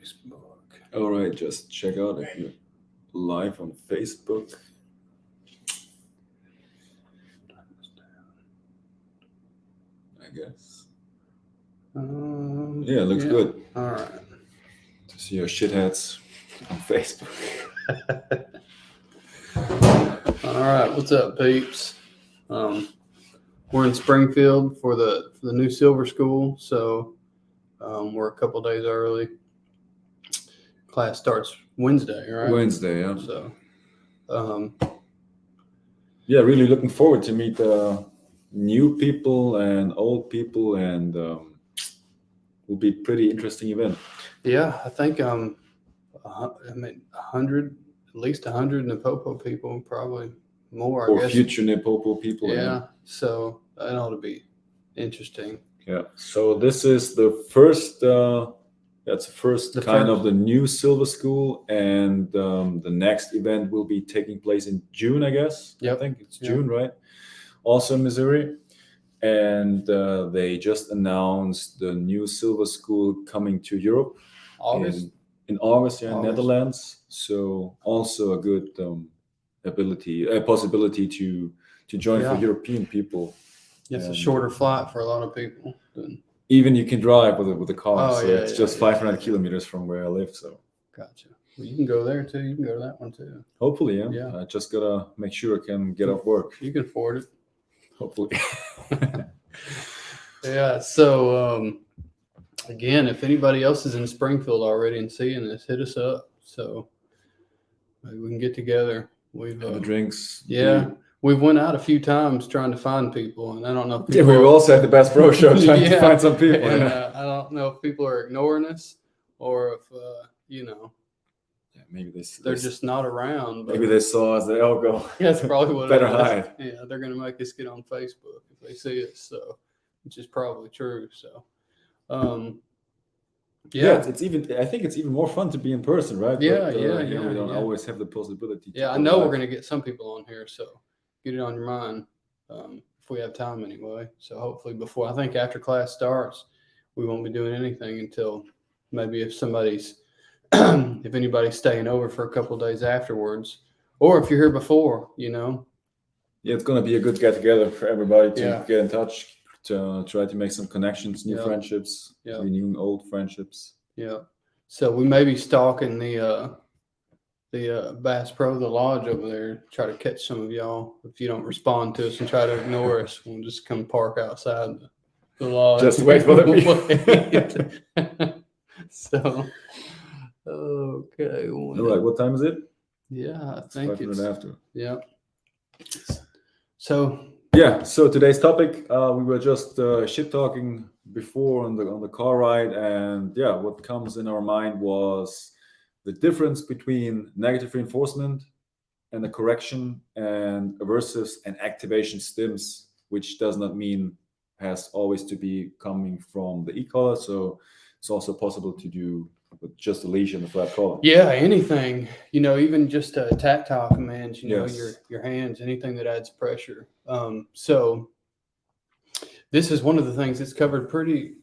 Facebook. All right, just check out if you're live on Facebook. I guess. Yeah, looks good All right. to see your shitheads on Facebook. All right. What's up, peeps? We're in Springfield for the new Silver School, so we're a couple days early. Class starts Wednesday, right? Wednesday, yeah. So, yeah, really looking forward to meet new people and old people, and will be pretty interesting event. yeah, I think I mean 100, at least 100 NePoPo people, probably more. Or I guess. future NePoPo people. Yeah, so that ought to be interesting. Yeah. So this is the first. That's the first of the new Silver School, and the next event will be taking place in June, I guess. Yep. I think it's June, right? Also in Missouri, and they just announced the new Silver School coming to Europe in August, in Netherlands. So also a good possibility to join for European people. It's a shorter flight for a lot of people. Even you can drive with a car, Oh, so yeah, it's just 500 kilometers from where I live. So gotcha. Well, you can go there too. You can go to that one too. Hopefully, yeah. I just gotta make sure I can get off work. You can afford it. Hopefully. Yeah. So again, if anybody else is in Springfield already and seeing this, hit us up. So maybe we can get together. We've the drinks. Yeah. We've went out a few times trying to find people, and I don't know if people we've also had the Bass Pro Show trying to find some people. And I don't know if people are ignoring us or if, maybe they're just not around. But maybe they saw us, they all go. That's probably what better hide. Yeah, they're going to make us get on Facebook if they see us, so which is probably true. So, it's even. I think it's even more fun to be in person, right? Yeah, but, yeah. We don't always have the possibility. Yeah, I know we're going to get some people on here, so get it on your mind if we have time anyway. So hopefully I think after class starts, we won't be doing anything until maybe if anybody's staying over for a couple of days afterwards, or if you're here before, Yeah, it's going to be a good get together for everybody to get in touch, to try to make some connections, new friendships, renewing old friendships. Yeah. So we may be stalking the Bass Pro, the lodge over there, try to catch some of y'all. If you don't respond to us and try to ignore us, we'll just come park outside the lodge. Just wait for the people. So, okay. All right. What time is it? Yeah, I think it's 5 minutes after. Yeah. So. Yeah. So today's topic, we were just shit talking before on the car ride, and what comes in our mind was the difference between negative reinforcement and the correction and aversives and activation stims, which does not mean has always to be coming from the e-collar. So it's also possible to do with just a leash and a flat collar. Yeah, anything, even just tactile commands, your hands, anything that adds pressure. So this is one of the things that's covered pretty.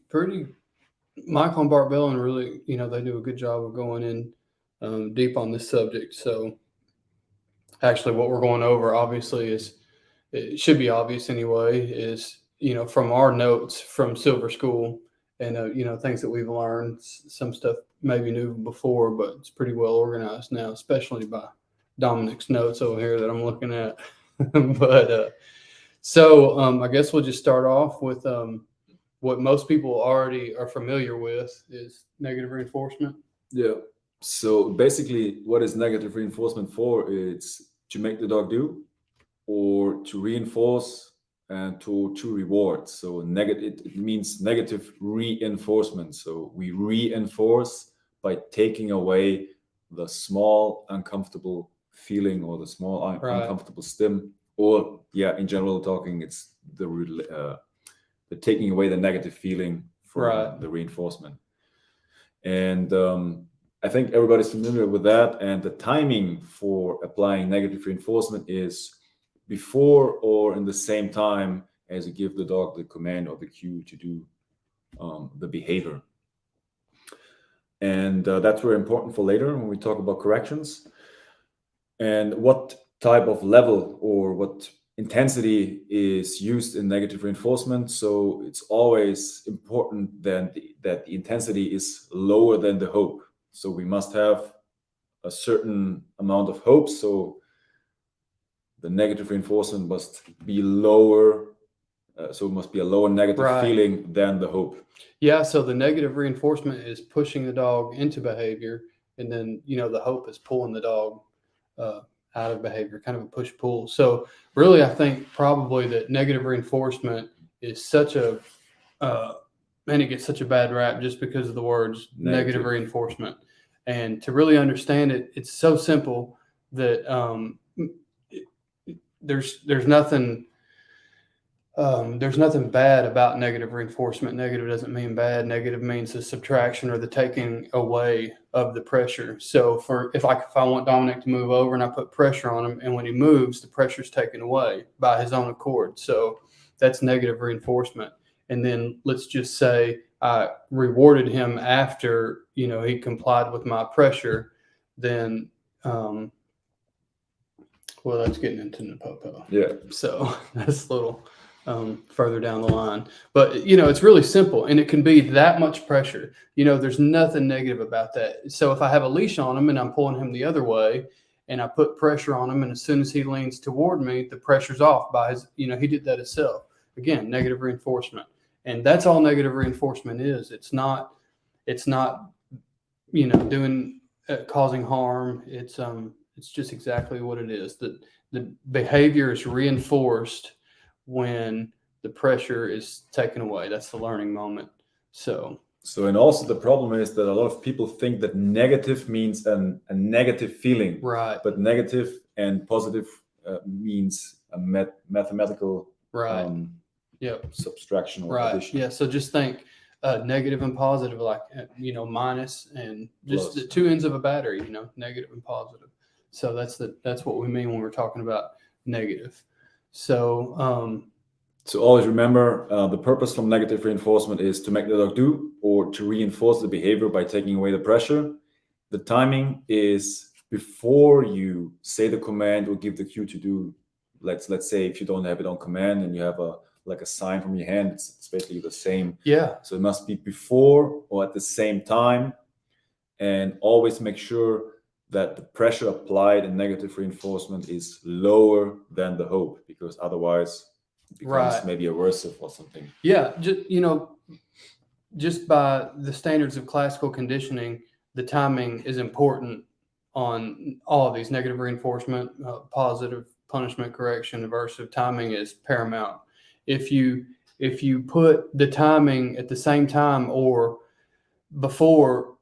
Michael and Bart Bellon really, they do a good job of going in deep on this subject. So actually what we're going over obviously it should be obvious anyway, is, from our notes from Silver School and, things that we've learned, some stuff maybe knew before, but it's pretty well organized now, especially by Dominic's notes over here that I'm looking at. But so I guess we'll just start off with what most people already are familiar with is negative reinforcement. Yeah. So basically what is negative reinforcement for? It's to make the dog do, or to reinforce and to reward. So it means negative reinforcement. So we reinforce by taking away the small uncomfortable feeling or the small uncomfortable stim, or in general talking, it's the taking away the negative feeling from the reinforcement. And I think everybody's familiar with that. And the timing for applying negative reinforcement is before or in the same time as you give the dog the command or the cue to do the behavior. And that's very important for later when we talk about corrections. And what type of level or what intensity is used in negative reinforcement. So it's always important that the intensity is lower than the hope. So we must have a certain amount of hope. So the negative reinforcement must be lower. So it must be a lower negative feeling than the hope. Yeah. So the negative reinforcement is pushing the dog into behavior, and then the hope is pulling the dog out of behavior, kind of a push-pull. So really, I think probably that negative reinforcement is such a man, it gets such a bad rap just because of the words negative reinforcement. And to really understand it, it's so simple that there's nothing bad about negative reinforcement. Negative doesn't mean bad. Negative means the subtraction or the taking away of the pressure. So if I want Dominic to move over and I put pressure on him, and when he moves, the pressure's taken away by his own accord. So that's negative reinforcement. And then let's just say I rewarded him after he complied with my pressure, then well, that's getting into NePoPo. Yeah. So that's a little further down the line. But it's really simple, and it can be that much pressure. There's nothing negative about that. So if I have a leash on him and I'm pulling him the other way, and I put pressure on him, and as soon as he leans toward me, the pressure's off by his. He did that himself. Again, negative reinforcement. And that's all negative reinforcement is. It's not doing causing harm. It's just exactly what it is. The behavior is reinforced when the pressure is taken away. That's the learning moment. So and also the problem is that a lot of people think that negative means a negative feeling, right? But negative and positive means a mathematical subtraction or addition. Yeah. So just think negative and positive, like minus and just Plus. The two ends of a battery. Negative and positive. So that's what we mean when we're talking about negative. So so always remember the purpose from negative reinforcement is to make the dog do or to reinforce the behavior by taking away the pressure. The timing is before you say the command or give the cue to do. Let's say if you don't have it on command and you have a sign from your hand, it's basically the same. Yeah. So it must be before or at the same time, and always make sure that the pressure applied in negative reinforcement is lower than the hope, because otherwise it becomes maybe aversive or something. Yeah, just by the standards of classical conditioning, the timing is important on all of these: negative reinforcement, positive punishment, correction, aversive. Timing is paramount. If you put the timing at the same time or before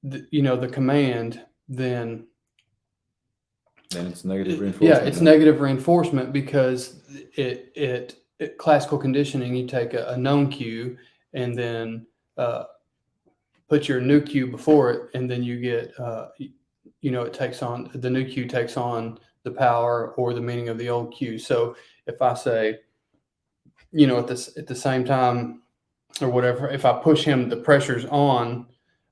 the command, then it's negative reinforcement. Yeah, it's negative reinforcement because it classical conditioning, you take a known cue and then put your new cue before it, and then you get it takes on the new cue takes on the power or the meaning of the old cue. So if I say at the same time or whatever, if I push him, the pressure's on,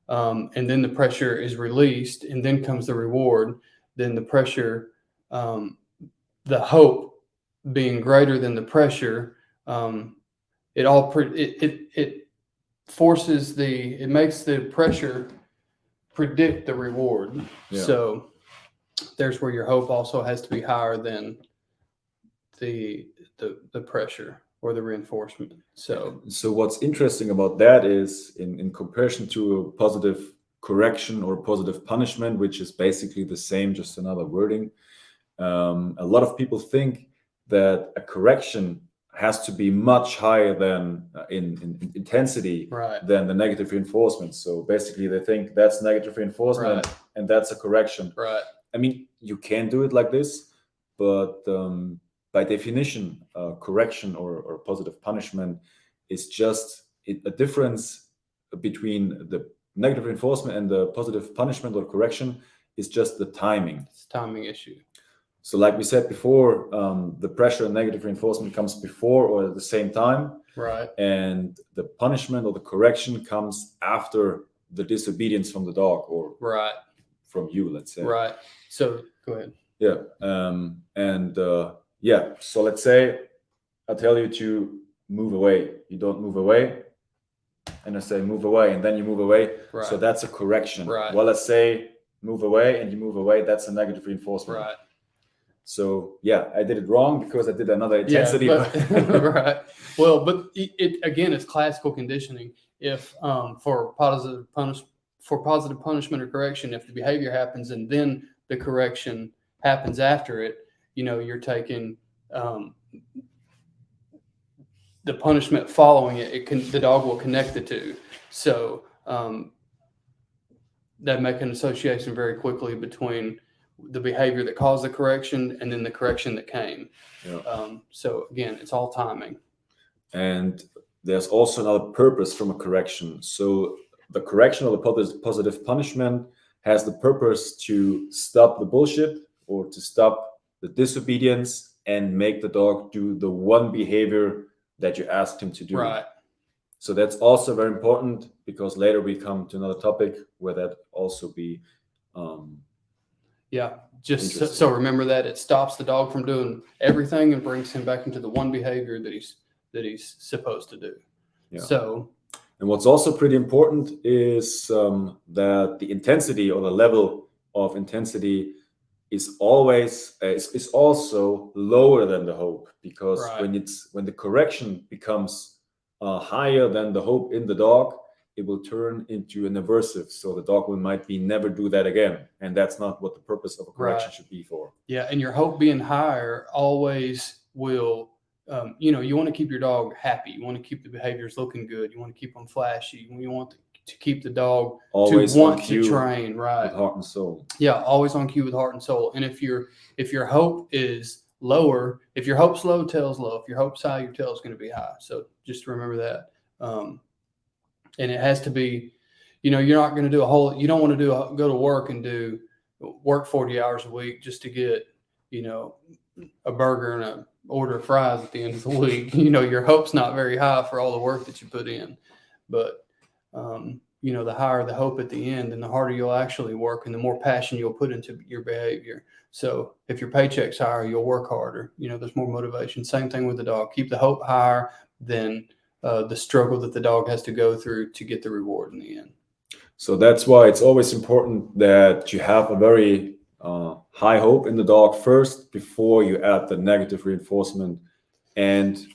and then the pressure is released, and then comes the reward, then the pressure, the hope being greater than the pressure, it forces it makes the pressure predict the reward. Yeah. So there's where your hope also has to be higher than the pressure or the reinforcement. So what's interesting about that is in comparison to a positive correction or positive punishment, which is basically the same, just another wording. A lot of people think that a correction has to be much higher than in intensity than the negative reinforcement. So basically they think that's negative reinforcement and that's a correction. Right. I mean, you can do it like this, but by definition, correction or positive punishment is just a difference between the negative reinforcement and the positive punishment or correction is just the timing. It's a timing issue. So like we said before, the pressure and negative reinforcement comes before or at the same time. Right. And the punishment or the correction comes after the disobedience from the dog or right from you, let's say. right. So go ahead. Yeah. Yeah. So let's say I tell you to move away. You don't move away. And I say move away, and then you move away. Right. So that's a correction. Right. Well, let's say move away and you move away. That's a negative reinforcement. Right. So yeah, I did it wrong because I did another intensity. Yeah, but, right. Well, but it again, it's classical conditioning. If for positive punishment or correction, if the behavior happens and then the correction happens after it, you're taking the punishment following it. The dog will connect the two. So that make an association very quickly between the behavior that caused the correction and then the correction that came. Yeah. So again, it's all timing. And there's also another purpose from a correction. So the correction or the positive punishment has the purpose to stop the bullshit or to stop the disobedience and make the dog do the one behavior that you asked him to do. Right. So that's also very important because later we come to another topic where that also be yeah, just so remember that it stops the dog from doing everything and brings him back into the one behavior that he's supposed to do. Yeah. So, and what's also pretty important is that the intensity or the level of intensity is always is also lower than the hope, because right. when the correction becomes higher than the hope in the dog, it will turn into an aversive. So the dog might never do that again. And that's not what the purpose of a correction right. should be for. Yeah. And your hope being higher always will, you want to keep your dog happy. You want to keep the behaviors looking good. You want to keep them flashy. You want to keep the dog always to want to train, right? With heart and soul. Yeah. Always on cue with heart and soul. And if your hope is lower, if your hope's low, tail's low. If your hope's high, your tail's going to be high. So just remember that. And it has to be, you're not going to do you don't want to go to work and work 40 hours a week just to get, a burger and an order of fries at the end of the week. Your hope's not very high for all the work that you put in, but, the higher the hope at the end and the harder you'll actually work and the more passion you'll put into your behavior. So if your paycheck's higher, you'll work harder. There's more motivation. Same thing with the dog. Keep the hope higher than the struggle that the dog has to go through to get the reward in the end. So that's why it's always important that you have a very high hope in the dog first before you add the negative reinforcement. And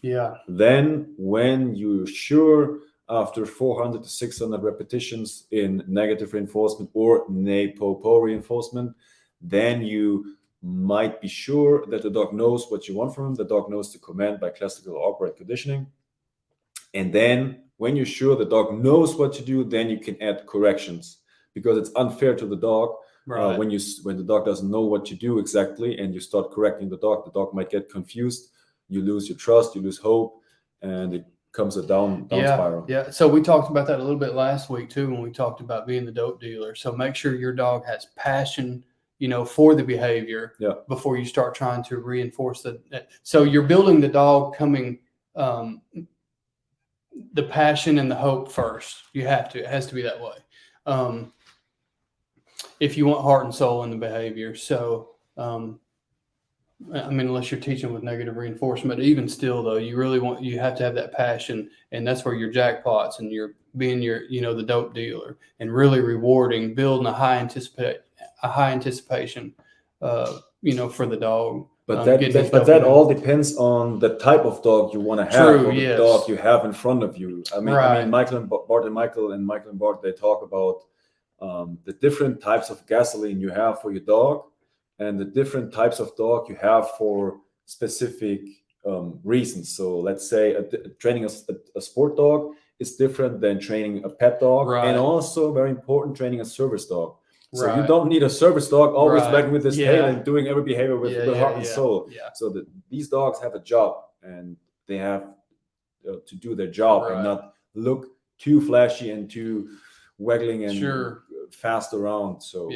then when you're sure after 400 to 600 repetitions in negative reinforcement or NePoPo reinforcement, then you might be sure that the dog knows what you want from him. The dog knows the command by classical or upright conditioning. And then when you're sure the dog knows what to do, then you can add corrections, because it's unfair to the dog. Right. When the dog doesn't know what to do exactly and you start correcting the dog might get confused. You lose your trust, you lose hope, and it comes a down spiral. Yeah. So we talked about that a little bit last week too, when we talked about being the dope dealer. So make sure your dog has passion, for the behavior before you start trying to reinforce that. So you're building the dog coming, the passion and the hope first. You have to. It has to be that way. If you want heart and soul in the behavior. So, unless you're teaching with negative reinforcement, even still though, you have to have that passion, and that's where your jackpots and you're being the dope dealer and really rewarding, building a high anticipation, for the dog. But that all depends on the type of dog you want to have, or the dog you have in front of you. I mean, Michael and Bart, they talk about the different types of gasoline you have for your dog, and the different types of dog you have for specific reasons. So let's say training a sport dog is different than training a pet dog, and also very important, training a service dog. So you don't need a service dog always wagging with his tail and doing every behavior with heart and soul. Yeah. So these dogs have a job, and they have to do their job and not look too flashy and too waggling and fast around. So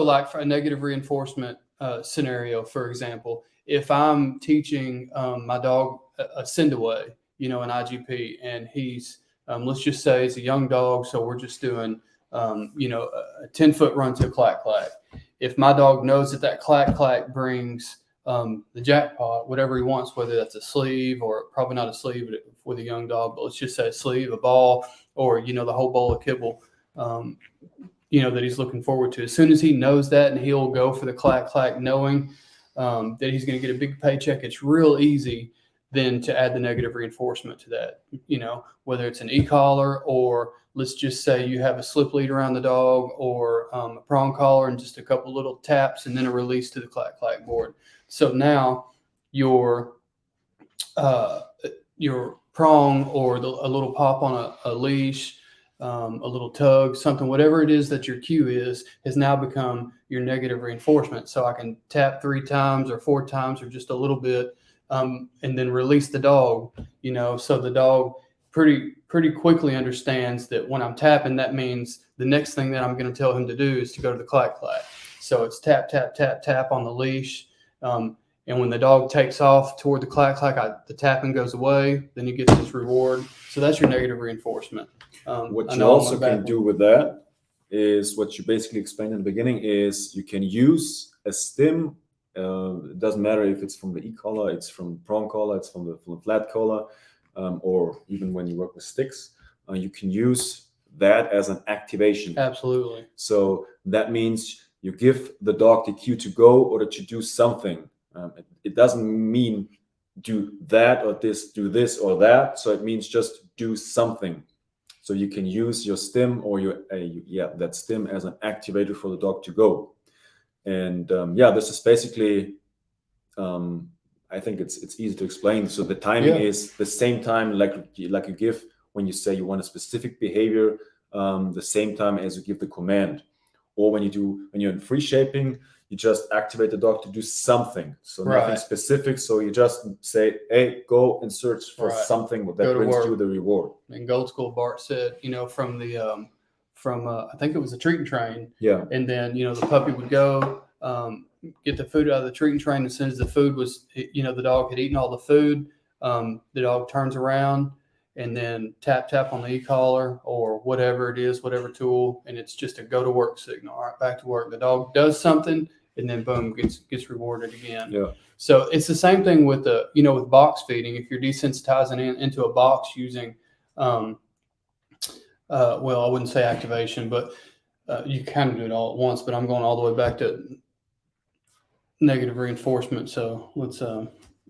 like for a negative reinforcement scenario, for example, if I'm teaching my dog a send away, an IGP, and he's let's just say it's a young dog, so we're just doing a 10-foot run to a clack clack. If my dog knows that clack clack brings the jackpot, whatever he wants, whether that's a sleeve or probably not a sleeve with a young dog, but let's just say a sleeve, a ball, or the whole bowl of kibble, that he's looking forward to. As soon as he knows that, and he'll go for the clack clack, knowing that he's going to get a big paycheck, it's real easy then to add the negative reinforcement to that. Whether it's an e-collar, or let's just say you have a slip lead around the dog, or a prong collar and just a couple little taps and then a release to the clack clack board. So now your prong, or a little pop on a leash, a little tug, something, whatever it is that your cue is, has now become your negative reinforcement. So I can tap 3 times or 4 times or just a little bit, and then release the dog, so the dog pretty quickly understands that when I'm tapping, that means the next thing that I'm going to tell him to do is to go to the clack clack. So it's tap, tap, tap, tap on the leash. And when the dog takes off toward the clack clack, the tapping goes away. Then he gets his reward. So that's your negative reinforcement. What you also can do with that is what you basically explained in the beginning is you can use a stim. It doesn't matter if it's from the e-collar, it's from the prong collar, it's from the flat collar, or even when you work with sticks, you can use that as an activation. Absolutely. So that means you give the dog the cue to go or to do something. It doesn't mean do that or this, do this or that. So it means just do something. So you can use your stim or that stim as an activator for the dog to go. And this is basically, I think it's easy to explain. So the timing is the same time like you give when you say you want a specific behavior, the same time as you give the command. Or when you're in free shaping, you just activate the dog to do something. So nothing specific. So you just say, hey, go and search for something that brings you the reward. And Gold School Bart said, from I think it was a treat and train. Yeah. And then, the puppy would go get the food out of the treat and train. As soon as the food was, the dog had eaten all the food, the dog turns around and then tap on the e-collar or whatever it is, whatever tool, and it's just a go to work signal. All right, back to work. The dog does something, and then boom, gets rewarded again. Yeah. So it's the same thing with with box feeding. If you're desensitizing into a box using, I wouldn't say activation, but you kind of do it all at once. But I'm going all the way back to negative reinforcement. So let's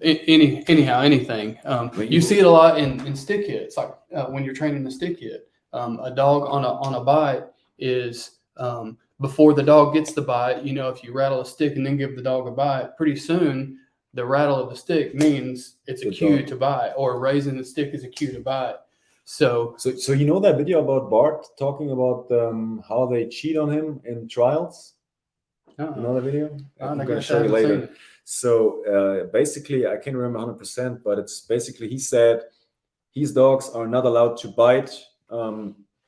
anything. You see it a lot in stick hits, like when you're training the stick hit. A dog on a bite is before the dog gets the bite. If you rattle a stick and then give the dog a bite, pretty soon the rattle of the stick means it's a cue to bite, or raising the stick is a cue to bite. So you know that video about Bart talking about how they cheat on him in trials? You know the video? I'm going to show you later. So basically, I can't remember 100%, but it's basically he said his dogs are not allowed to bite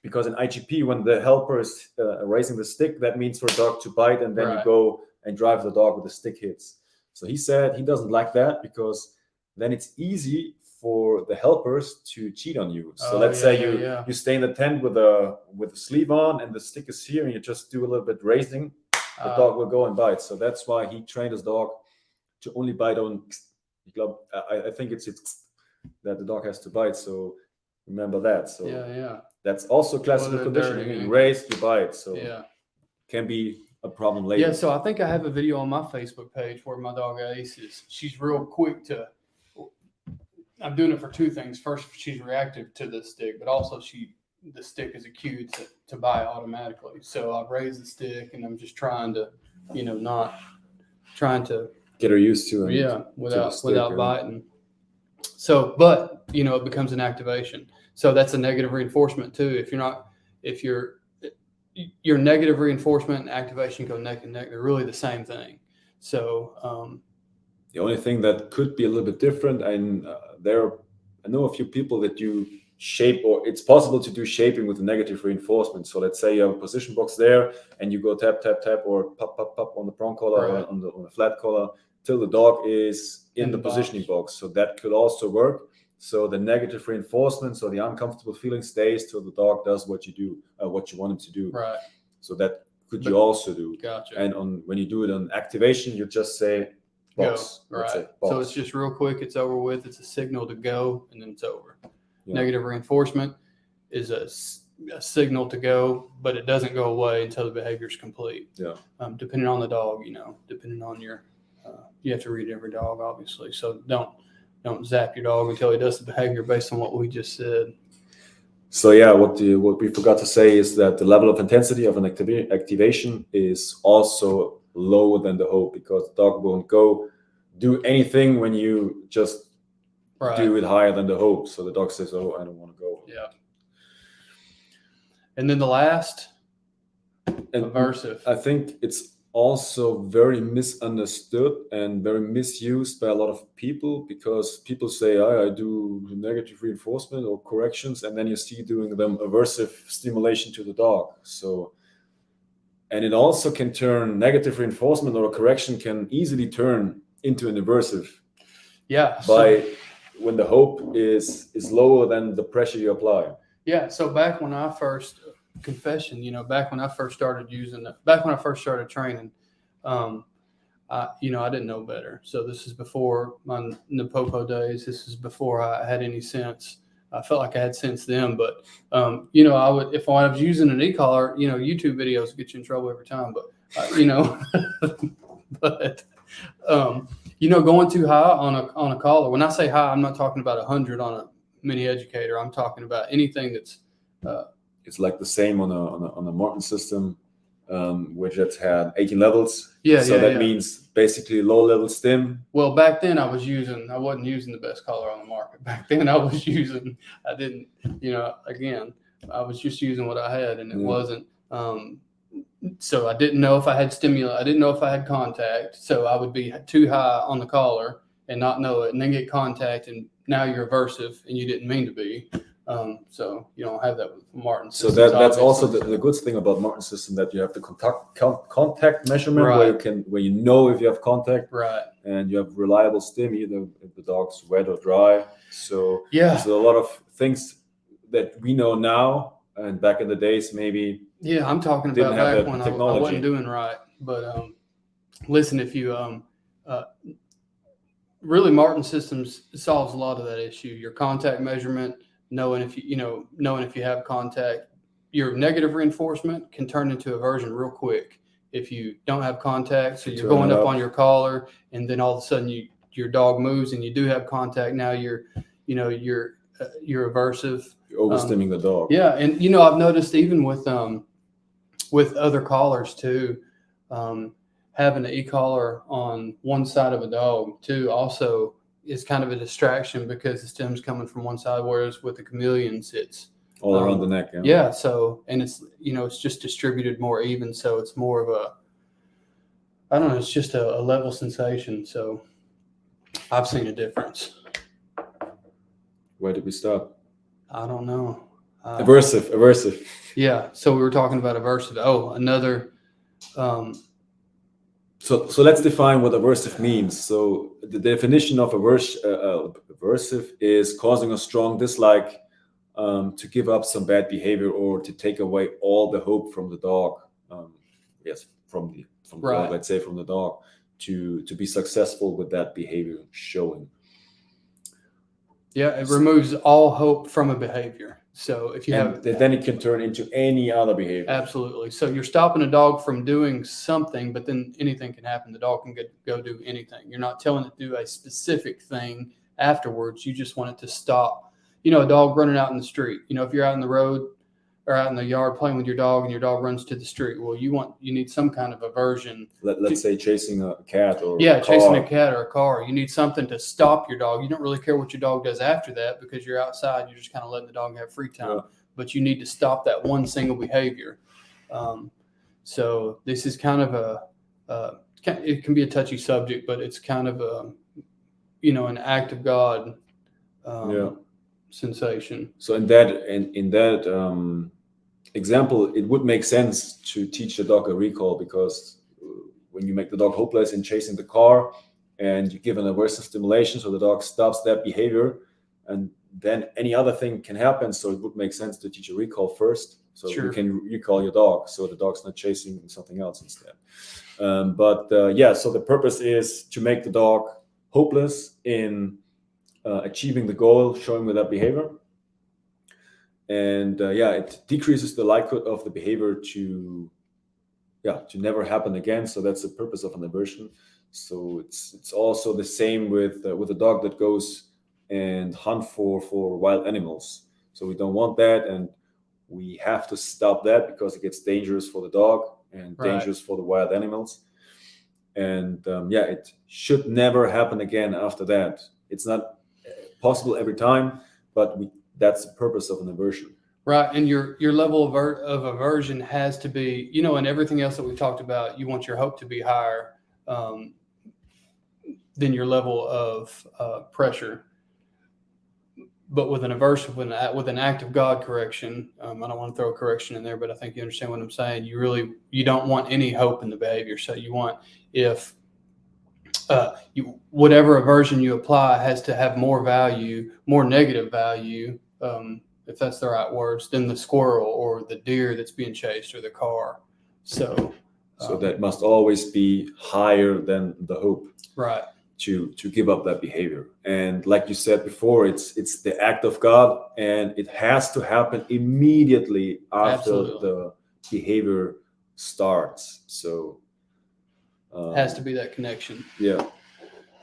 because in IGP, when the helper is raising the stick, that means for a dog to bite, and then you go and drive the dog with the stick hits. So he said he doesn't like that because then it's easy for the helpers to cheat on you. So let's say you stay in the tent with a sleeve on and the stick is here, and you just do a little bit raising, the dog will go and bite. So that's why he trained his dog to only bite on. I think it's that the dog has to bite. So remember that. So that's also classical conditioning. You raise, you bite. So can be a problem later. Yeah. So I think I have a video on my Facebook page where my dog Ace she's real quick to. I'm doing it for 2 things. First, she's reactive to the stick, but also the stick is a cue to bite automatically. So I raise the stick and I'm just trying to, not trying to get her used to it. Without biting. So, but it becomes an activation. So that's a negative reinforcement too. If your negative reinforcement and activation go neck and neck, they're really the same thing. So the only thing that could be a little bit different, and I know a few people that do shape, or it's possible to do shaping with a negative reinforcement. So let's say you have a position box there and you go tap, tap, tap, or pop, pop, pop on the prong collar or on the flat collar till the dog is in the positioning box. So that could also work. So the negative reinforcement, so the uncomfortable feeling stays till the dog does what you want him to do. Right. So that you also do. Gotcha. And when you do it on activation, you just say box. Go. Right. So it's just real quick. It's over with. It's a signal to go, and then it's over. Yeah. Negative reinforcement is a signal to go, but it doesn't go away until the behavior is complete. Yeah. Depending on the dog, depending on your, you have to read every dog, obviously. So don't zap your dog until he does the behavior based on what we just said. So yeah, what we forgot to say is that the level of intensity of an activation is also lower than the hope, because the dog won't go do anything when you just do it higher than the hope. So the dog says, "Oh, I don't want to go." Yeah. And then the last, aversive. I think it's also very misunderstood and very misused by a lot of people, because people say, I do negative reinforcement or corrections, and then you see doing them aversive stimulation to the dog. So, and it also can turn negative reinforcement or a correction can easily turn into an aversive. Yeah. When the hope is lower than the pressure you apply. Yeah. So back when I first back when I first started back when I first started training, I didn't know better. So this is before my NePoPo days. This is before I had any sense. I felt like I had sense then, but if I was using an e-collar, YouTube videos get you in trouble every time, but going too high on a collar. When I say high, I'm not talking about 100 on a mini educator. I'm talking about anything that's it's like the same on a Martin system, which has had 18 levels. So that means basically low level stim. Well, back then I wasn't using the best collar on the market. Back then I was just using what I had, and it wasn't. So I didn't know if I had stimuli. I didn't know if I had contact. So I would be too high on the collar and not know it, and then get contact, and now you're aversive and you didn't mean to be. So you don't have that with Martin systems. So that's also the good thing about Martin system, that you have the contact measurement, where you know if you have contact, and you have reliable stim, either if the dog's wet or dry. So there's a lot of things that we know now, and back in the days maybe. Yeah, I'm talking about back when I wasn't doing right. But listen, if you really, Martin systems solves a lot of that issue. Your contact measurement. Knowing if you have contact, your negative reinforcement can turn into aversion real quick if you don't have contact. So you're going up on your collar, and then all of a sudden your dog moves and you do have contact. Now you're aversive. You're overstimming the dog. Yeah, and I've noticed even with other collars too, having an e-collar on one side of a dog too also is kind of a distraction, because the stem's coming from one side, whereas with the chameleons, it's all around the neck. Yeah. So, and it's, it's just distributed more even. So it's more of it's just a level sensation. So I've seen a difference. Where did we stop? I don't know. Aversive. Yeah. So we were talking about aversive. Oh, another, So let's define what aversive means. So the definition of aversive is causing a strong dislike, to give up some bad behavior, or to take away all the hope from the dog. From the dog, let's say from the dog, to be successful with that behavior showing. Yeah, it removes all hope from a behavior. So if you then it can turn into any other behavior. Absolutely. So you're stopping a dog from doing something, but then anything can happen. The dog can go do anything. You're not telling it to do a specific thing afterwards. You just want it to stop. A dog running out in the street. If you're out in the road or out in the yard playing with your dog, and your dog runs to the street, well, you need some kind of aversion. Let's say chasing a cat or chasing a cat or a car. You need something to stop your dog. You don't really care what your dog does after that, because you're outside. You're just kind of letting the dog have free time. But you need to stop that one single behavior. So this is kind of it can be a touchy subject, but it's kind of an act of God sensation. So in that example, it would make sense to teach the dog a recall, because when you make the dog hopeless in chasing the car, and you give an aversive stimulation, so the dog stops that behavior, and then any other thing can happen. So it would make sense to teach a recall first, so you can recall your dog, so the dog's not chasing something else instead. So the purpose is to make the dog hopeless in achieving the goal, showing with that behavior. And it decreases the likelihood of the behavior to never happen again. So that's the purpose of an aversion. So it's also the same with a dog that goes and hunt for wild animals. So we don't want that, and we have to stop that because it gets dangerous for the dog and dangerous for the wild animals. And it should never happen again after that. It's not possible every time, but that's the purpose of an aversion. Right, and your level of aversion has to be, and everything else that we talked about, you want your hope to be higher than your level of pressure. But with an aversion, with an act of God correction, I don't want to throw a correction in there, but I think you understand what I'm saying. You don't want any hope in the behavior. So you want, if whatever aversion you apply has to have more value, more negative value, if that's the right words, than the squirrel or the deer that's being chased or the car. So that must always be higher than the hope. Right. To give up that behavior. And like you said before, it's the act of God, and it has to happen immediately after the behavior starts. So has to be that connection. Yeah.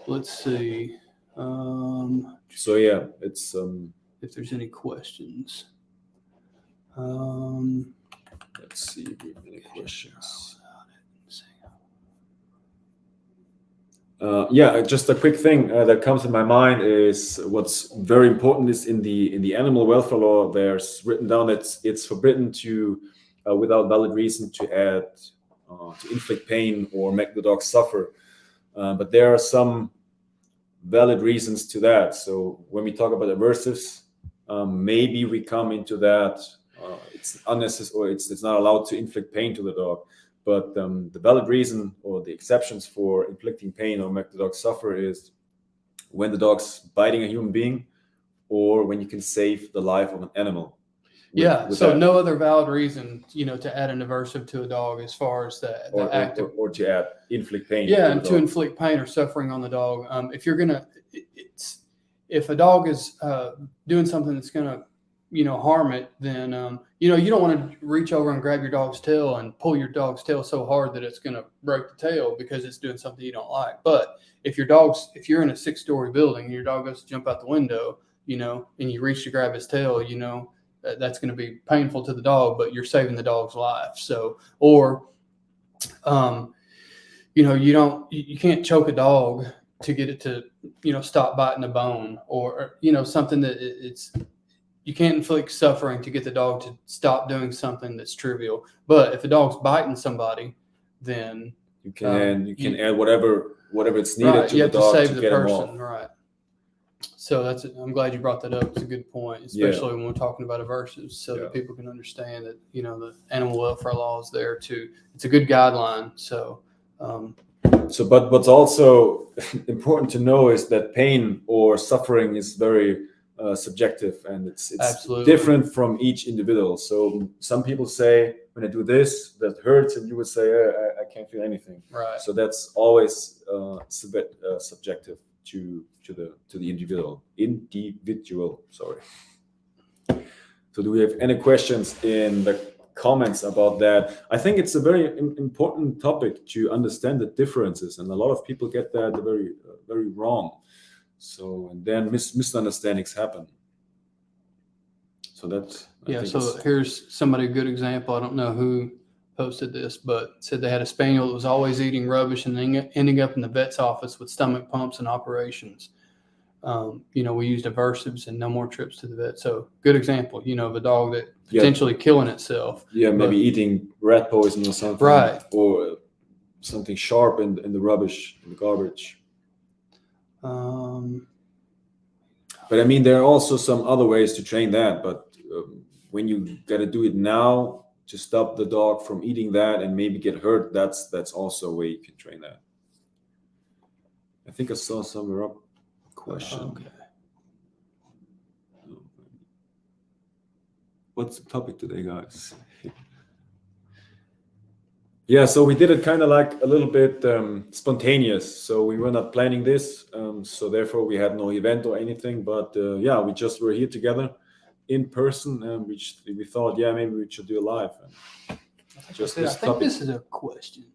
Let's see. It's if there's any questions. Let's see if we have any questions. Just a quick thing that comes to my mind is what's very important is in the animal welfare law, there's written down that it's forbidden to, without valid reason, to inflict pain or make the dog suffer. But there are some valid reasons to that. So when we talk about aversives, maybe we come into that it's unnecessary, or it's not allowed to inflict pain to the dog. But the valid reason or the exceptions for inflicting pain or make the dog suffer is when the dog's biting a human being, or when you can save the life of an animal. No other valid reason, to add an aversive to a dog as far as the act of, or to add inflict pain. To inflict pain or suffering on the dog. If a dog is doing something that's gonna harm it, then you don't want to reach over and grab your dog's tail and pull your dog's tail so hard that it's going to break the tail because it's doing something you don't like. But if you're in a 6-story building and your dog goes to jump out the window, and you reach to grab his tail, that's going to be painful to the dog, but you're saving the dog's life. So, or you can't choke a dog to get it to stop biting a bone, or something that you can't inflict suffering to get the dog to stop doing something that's trivial. But if a dog's biting somebody, then you can add whatever it's needed to the dog to save the person. Right. So I'm glad you brought that up. It's a good point, especially when we're talking about aversives, so that people can understand that the animal welfare law is there too. It's a good guideline. But what's also important to know is that pain or suffering is very subjective, and it's different from each individual. So some people say, when I do this, that hurts, and you would say, I can't feel anything. Right. So that's always subjective to the individual. Sorry. So do we have any questions in the comments about that? I think it's a very important topic to understand the differences, and a lot of people get that very, very wrong. So, and then misunderstandings happen. So that's here's a good example. I don't know who posted this, but said they had a spaniel that was always eating rubbish and ending up in the vet's office with stomach pumps and operations. We used aversives and no more trips to the vet. So good example, of a dog that potentially killing itself. Maybe eating rat poison or something. Right. Or something sharp in the rubbish, in the garbage. But I mean, there are also some other ways to train that. But when you got to do it now to stop the dog from eating that and maybe get hurt, that's also a way you can train that. I think I saw somewhere up question. Okay. what's the topic today, guys? Yeah, so we did it kind of like a little bit spontaneous. So we were not planning this. So therefore we had no event or anything. But yeah, we just were here together in person, and we thought, yeah, maybe we should do a live. And just I think this is a question.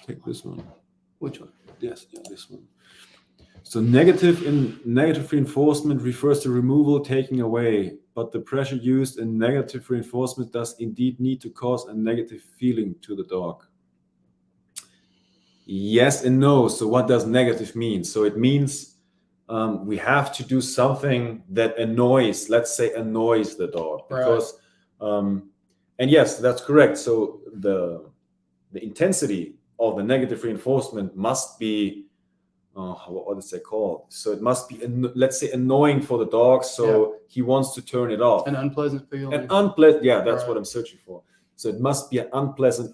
Take this one. Which one? Yes, yeah, this one. So negative reinforcement refers to removal, taking away, but the pressure used in negative reinforcement does indeed need to cause a negative feeling to the dog. Yes and no. So what does negative mean? So it means we have to do something that annoys, let's say annoys the dog, because and yes, that's correct. So the intensity of the negative reinforcement must be what is it called? So it must be, let's say, annoying for the dog. So he wants to turn it off. An unpleasant feeling. An unpleasant, yeah, that's what I'm searching for. So it must be a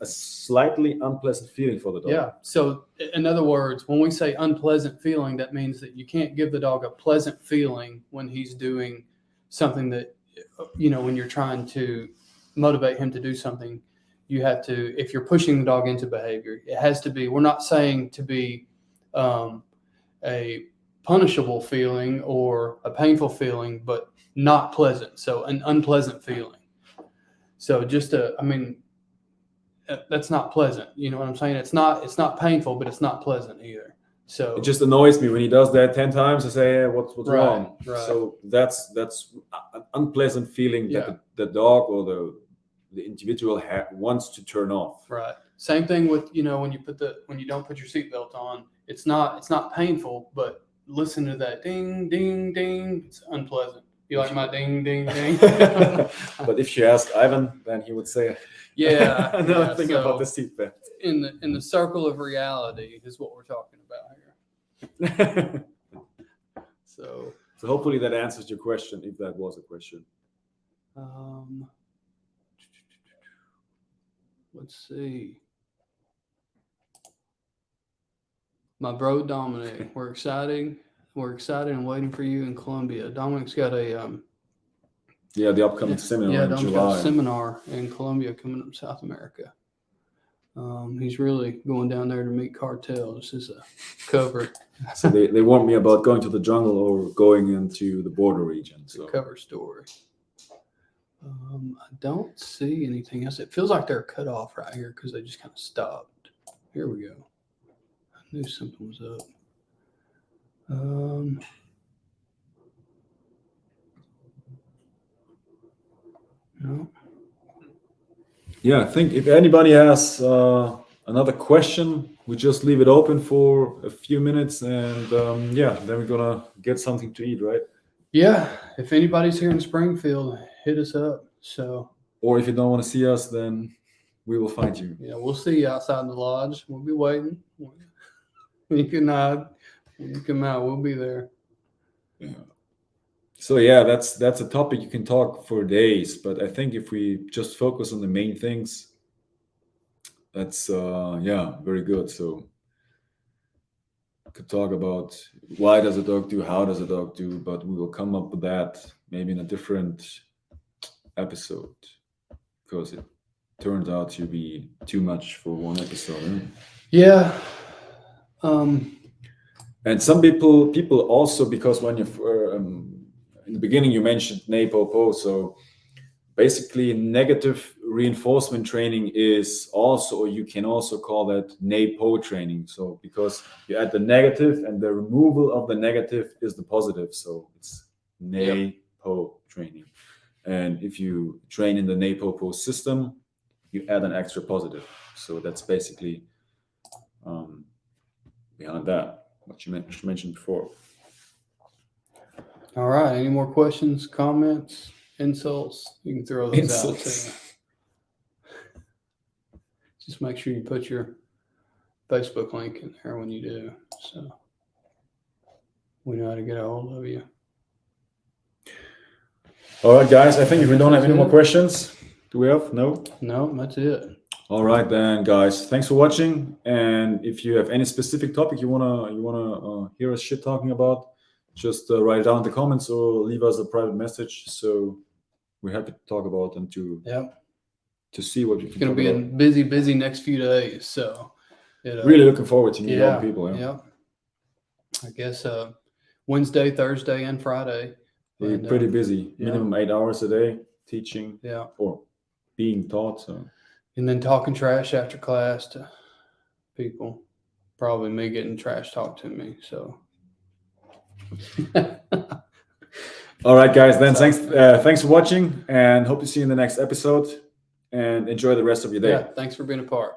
slightly unpleasant feeling for the dog. Yeah. So in other words, when we say unpleasant feeling, that means that you can't give the dog a pleasant feeling when he's doing something that, when you're trying to motivate him to do something, you have to, if you're pushing the dog into behavior, it has to be, we're not saying to be a punishable feeling or a painful feeling, but not pleasant. So an unpleasant feeling. So that's not pleasant. You know what I'm saying? It's not painful, but it's not pleasant either. So it just annoys me when he does that 10 times. I say, hey, what's wrong? Right. So that's an unpleasant feeling that the dog or the individual wants to turn off. Right. Same thing with, when you don't put your seatbelt on, it's not painful, but listen to that ding, ding, ding. It's unpleasant. You like my ding, ding, ding? But if you ask Ivan, then he would say, yeah. Another thing about the seatbelt. In the circle of reality is what we're talking about here. So hopefully that answers your question, if that was a question. Let's see. My bro Dominic, we're excited and waiting for you in Columbia. Dominic's got a the upcoming seminar in Dominic's July. got a seminar in Columbia coming up, South America. He's really going down there to meet cartels. This is a cover. So they warned me about going to the jungle or going into the border region. So cover story. I don't see anything else. It feels like they're cut off right here because they just kind of stopped. Here we go. I knew something was up. No. Yeah, I think if anybody has another question, we just leave it open for a few minutes, and then we're gonna get something to eat, right? Yeah, if anybody's here in Springfield, hit us up. So, or if you don't want to see us, then we will find you. Yeah, we'll see you outside the lodge. We'll be waiting. You can hide. When you come out, we'll be there. Yeah. So yeah, that's a topic you can talk for days, but I think if we just focus on the main things, that's very good. So could talk about why does a dog do, how does a dog do, but we will come up with that maybe in a different episode because it turns out to be too much for one episode. Right? Yeah. And some people also, because when you in the beginning you mentioned NePoPo, so basically negative reinforcement training is also, or you can also call that NePo training. So because you add the negative and the removal of the negative is the positive, so it's NePo training. And if you train in the NePoPo system, you add an extra positive. So that's basically behind that, what you mentioned before. All right. Any more questions, comments, insults? You can throw those out too. Just make sure you put your Facebook link in there when you do, so we know how to get a hold of you. All right, guys. I think if we don't have any more questions, do we have? No, that's it. All right, then, guys. Thanks for watching. And if you have any specific topic you wanna hear us shit talking about, just write it down in the comments or leave us a private message. So we're happy to talk about and to see what we can. It's going to be a busy next few days. So really looking forward to meet all the people. Yeah. I guess Wednesday, Thursday, and Friday. We're pretty busy. Minimum 8 hours a day teaching. Or being taught. So. And then talking trash after class to people. Probably me getting trash talked to me. So. All right, guys. Then thanks for watching, and hope to see you in the next episode. And enjoy the rest of your day. Yeah, thanks for being a part.